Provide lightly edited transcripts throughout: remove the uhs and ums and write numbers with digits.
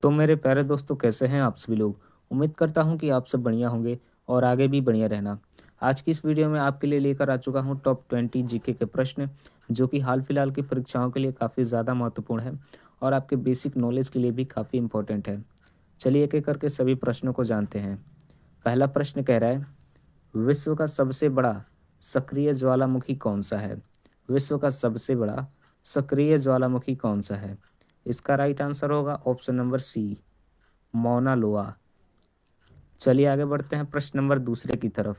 तो मेरे प्यारे दोस्तों, कैसे हैं आप सभी लोग। उम्मीद करता हूं कि आप सब बढ़िया होंगे और आगे भी बढ़िया रहना। आज की इस वीडियो में आपके लिए लेकर आ चुका हूं टॉप 20 जीके के प्रश्न, जो कि हाल फिलहाल की परीक्षाओं के लिए काफ़ी ज़्यादा महत्वपूर्ण है और आपके बेसिक नॉलेज के लिए भी काफ़ी इंपॉर्टेंट है। चलिए एक एक करके सभी प्रश्नों को जानते हैं। पहला प्रश्न कह रहा है, विश्व का सबसे बड़ा सक्रिय ज्वालामुखी कौन सा है। विश्व का सबसे बड़ा सक्रिय ज्वालामुखी कौन सा है। इसका राइट आंसर होगा ऑप्शन नंबर सी, मौना लोआ। चलिए आगे बढ़ते हैं प्रश्न नंबर दूसरे की तरफ।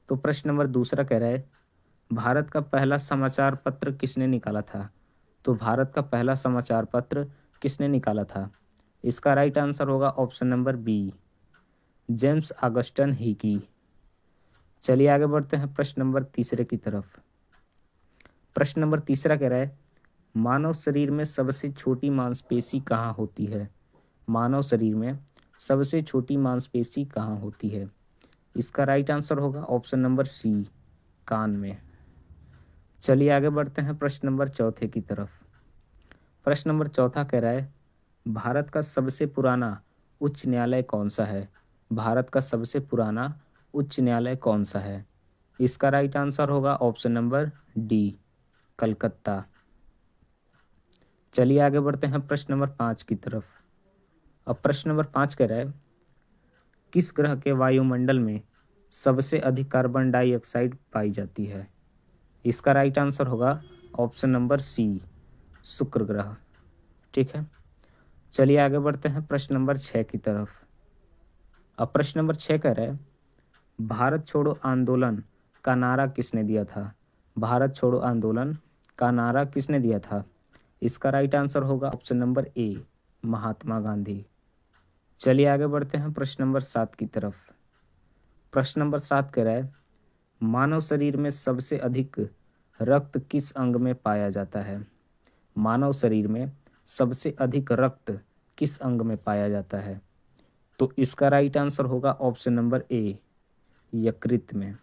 तो प्रश्न नंबर दूसरा कह रहा है, भारत का पहला समाचार पत्र किसने निकाला था। तो भारत का पहला समाचार पत्र किसने निकाला था। इसका राइट आंसर होगा option number B, James Augustus Hicky. चलिए आगे बढ़ते हैं प्रश्न नंबर तीसरे की तरफ। प्रश्न नंबर तीसरा कह रहा है, मानव शरीर में सबसे छोटी मांसपेशी कहाँ होती है। मानव शरीर में सबसे छोटी मांसपेशी कहाँ होती है। इसका राइट आंसर होगा ऑप्शन नंबर सी, कान में। चलिए आगे बढ़ते हैं प्रश्न नंबर चौथे की तरफ। प्रश्न नंबर चौथा कह रहा है, भारत का सबसे पुराना उच्च न्यायालय कौन सा है। भारत का सबसे पुराना उच्च न्यायालय कौन सा है। इसका राइट आंसर होगा ऑप्शन नंबर डी, कलकत्ता। चलिए आगे बढ़ते हैं प्रश्न नंबर 5 की तरफ। अब प्रश्न नंबर 5 कह रहा है, किस ग्रह के वायुमंडल में सबसे अधिक कार्बन डाइऑक्साइड पाई जाती है। इसका राइट आंसर होगा ऑप्शन नंबर सी, शुक्र ग्रह। ठीक है। चलिए आगे बढ़ते हैं प्रश्न नंबर 6 की तरफ। अब प्रश्न नंबर 6 कह रहा है, भारत छोड़ो आंदोलन का नारा किसने दिया था। भारत छोड़ो आंदोलन का नारा किसने दिया था। इसका राइट आंसर होगा option number A, Mahatma Gandhi. चलिए आगे बढ़ते हैं प्रश्न नंबर 7 की तरफ। प्रश्न नंबर 7 कह रहा है, मानव शरीर में सबसे अधिक रक्त किस अंग में पाया जाता है। मानव शरीर में सबसे अधिक रक्त किस अंग में पाया जाता है। तो इसका राइट आंसर होगा ऑप्शन नंबर ए, यकृत में।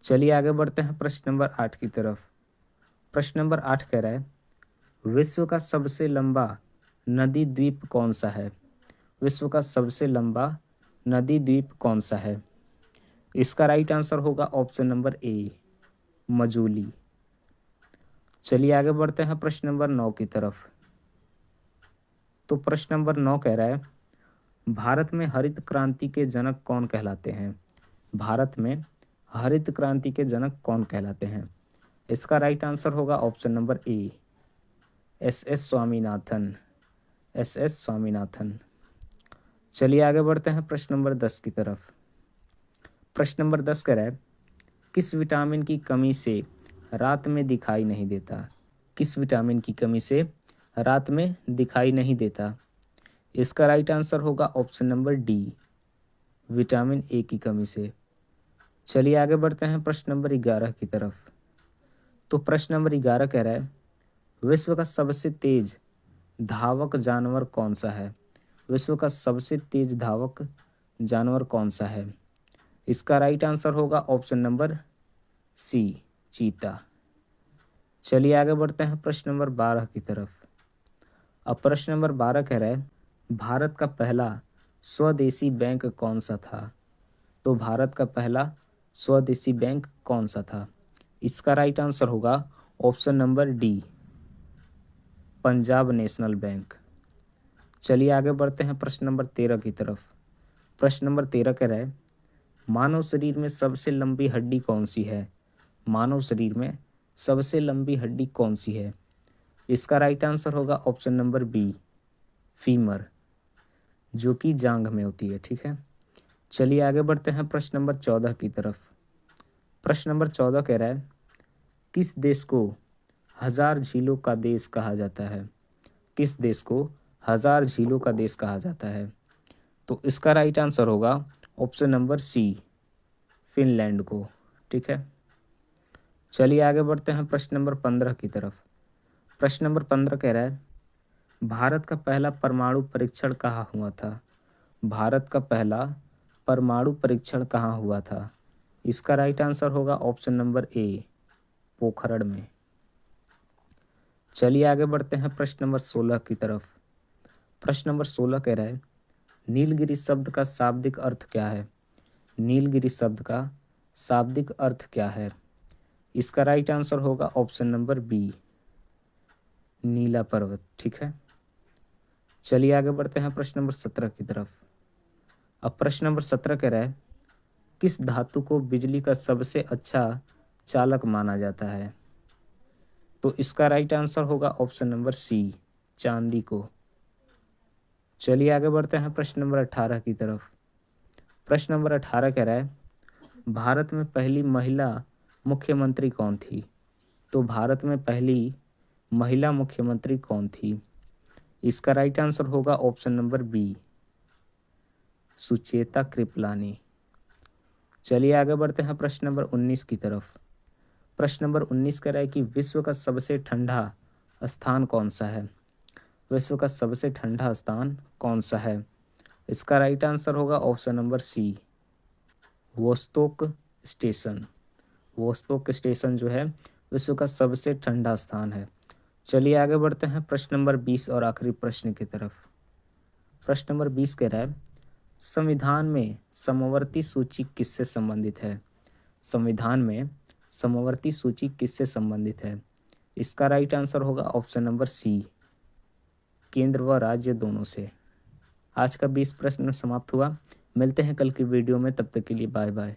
चलिए आगे बढ़ते हैं प्रश्न नंबर 8 की तरफ। प्रश्न नंबर 8 कह रहा है, विश्व का सबसे लंबा नदी द्वीप कौन सा है। विश्व का सबसे लंबा नदी द्वीप कौन सा है। इसका राइट आंसर होगा ऑप्शन नंबर ए, मजूली। चलिए आगे बढ़ते हैं प्रश्न नंबर 9 की तरफ। तो प्रश्न नंबर 9 कह रहा है, भारत में हरित क्रांति के जनक कौन कहलाते हैं। भारत में हरित क्रांति के जनक कौन कहलाते हैं। इसका राइट आंसर होगा option number A, S S Swaminathan. S S Swaminathan. चलिए आगे बढ़ते हैं प्रश्न नंबर 10 की तरफ। प्रश्न नंबर 10 कह रहा है, किस विटामिन की कमी से रात में दिखाई नहीं देता। किस विटामिन की कमी से रात में दिखाई नहीं देता। इसका राइट आंसर होगा option number D, vitamin A की कमी से। चलिए आगे बढ़ते हैं प्रश्न नंबर 11 की तरफ। तो प्रश्न नंबर 11 कह रहा है, विश्व का सबसे तेज धावक जानवर कौन सा है। विश्व का सबसे तेज धावक जानवर कौन सा है। इसका राइट आंसर होगा ऑप्शन नंबर सी, चीता। चलिए आगे बढ़ते हैं प्रश्न नंबर 12 की तरफ। अब प्रश्न नंबर 12 कह रहा है, भारत का पहला स्वदेशी बैंक कौन सा था। तो भारत का पहला स्वदेशी बैंक कौन सा था। इसका राइट आंसर होगा option number D, Punjab national bank. चलिए आगे बढ़ते हैं प्रश्न नंबर 13 की तरफ। प्रश्न नंबर 13 कह रहा है, मानव शरीर में सबसे लंबी हड्डी कौन सी है। मानव शरीर में सबसे लंबी हड्डी कौन सी है। इसका राइट आंसर होगा ऑप्शन नंबर बी, फीमर, जो कि जांघ में होती है। ठीक है। चलिए आगे बढ़ते हैं प्रश्न नंबर 14 की तरफ। प्रश्न नंबर 14 कह रहा है, किस देश को हजार झीलों का देश कहा जाता है। किस देश को हजार झीलों का देश कहा जाता है। तो इसका राइट आंसर होगा ऑप्शन नंबर सी, फिनलैंड को। ठीक है। चलिए आगे बढ़ते हैं प्रश्न नंबर 15 की तरफ। प्रश्न नंबर 15 कह रहा है, भारत का पहला परमाणु परीक्षण कहाँ हुआ था। भारत का पहला परमाणु परीक्षण कहाँ हुआ था। इसका राइट आंसर होगा ऑप्शन नंबर ए, पोखरण में। चलिए आगे बढ़ते हैं प्रश्न नंबर 16 की तरफ। प्रश्न नंबर 16 कह रहा है नीलगिरी शब्द का शाब्दिक अर्थ क्या है। नीलगिरी शब्द का शाब्दिक अर्थ क्या है। इसका राइट आंसर होगा ऑप्शन नंबर बी, नीला पर्वत। ठीक है, चलिए आगे बढ़ते हैं प्रश्न नंबर 17 की तरफ। अब प्रश्न नंबर 17 कह रहा है किस धातु को बिजली का सबसे अच्छा चालक माना जाता है। तो इसका राइट आंसर होगा ऑप्शन नंबर सी, चांदी को। चलिए आगे बढ़ते हैं प्रश्न नंबर 18 की तरफ। प्रश्न नंबर 18 कह रहा है भारत में पहली महिला मुख्यमंत्री कौन थी। तो भारत में पहली महिला मुख्यमंत्री कौन थी। इसका राइट आंसर होगा option number B, Sucheta Kripalani. चलिए आगे बढ़ते हैं प्रश्न नंबर 19 की तरफ। प्रश्न नंबर 19 कह रहा है कि विश्व का सबसे ठंडा स्थान कौन सा है। विश्व का सबसे ठंडा स्थान कौन सा है। इसका राइट आंसर होगा option number C, Vostok station. Vostok station जो है विश्व का सबसे ठंडा स्थान है। चलिए आगे बढ़ते हैं प्रश्न नंबर 20 और आखिरी प्रश्न की तरफ। प्रश्न नंबर 20 कह रहा है संविधान में समवर्ती सूची किससे संबंधित है। संविधान में समवर्ती सूची किससे संबंधित है। इसका राइट आंसर होगा ऑप्शन नंबर सी, केंद्र व राज्य दोनों से। आज का 20 प्रश्न समाप्त हुआ। मिलते हैं कल की वीडियो में, तब तक के लिए बाय बाय।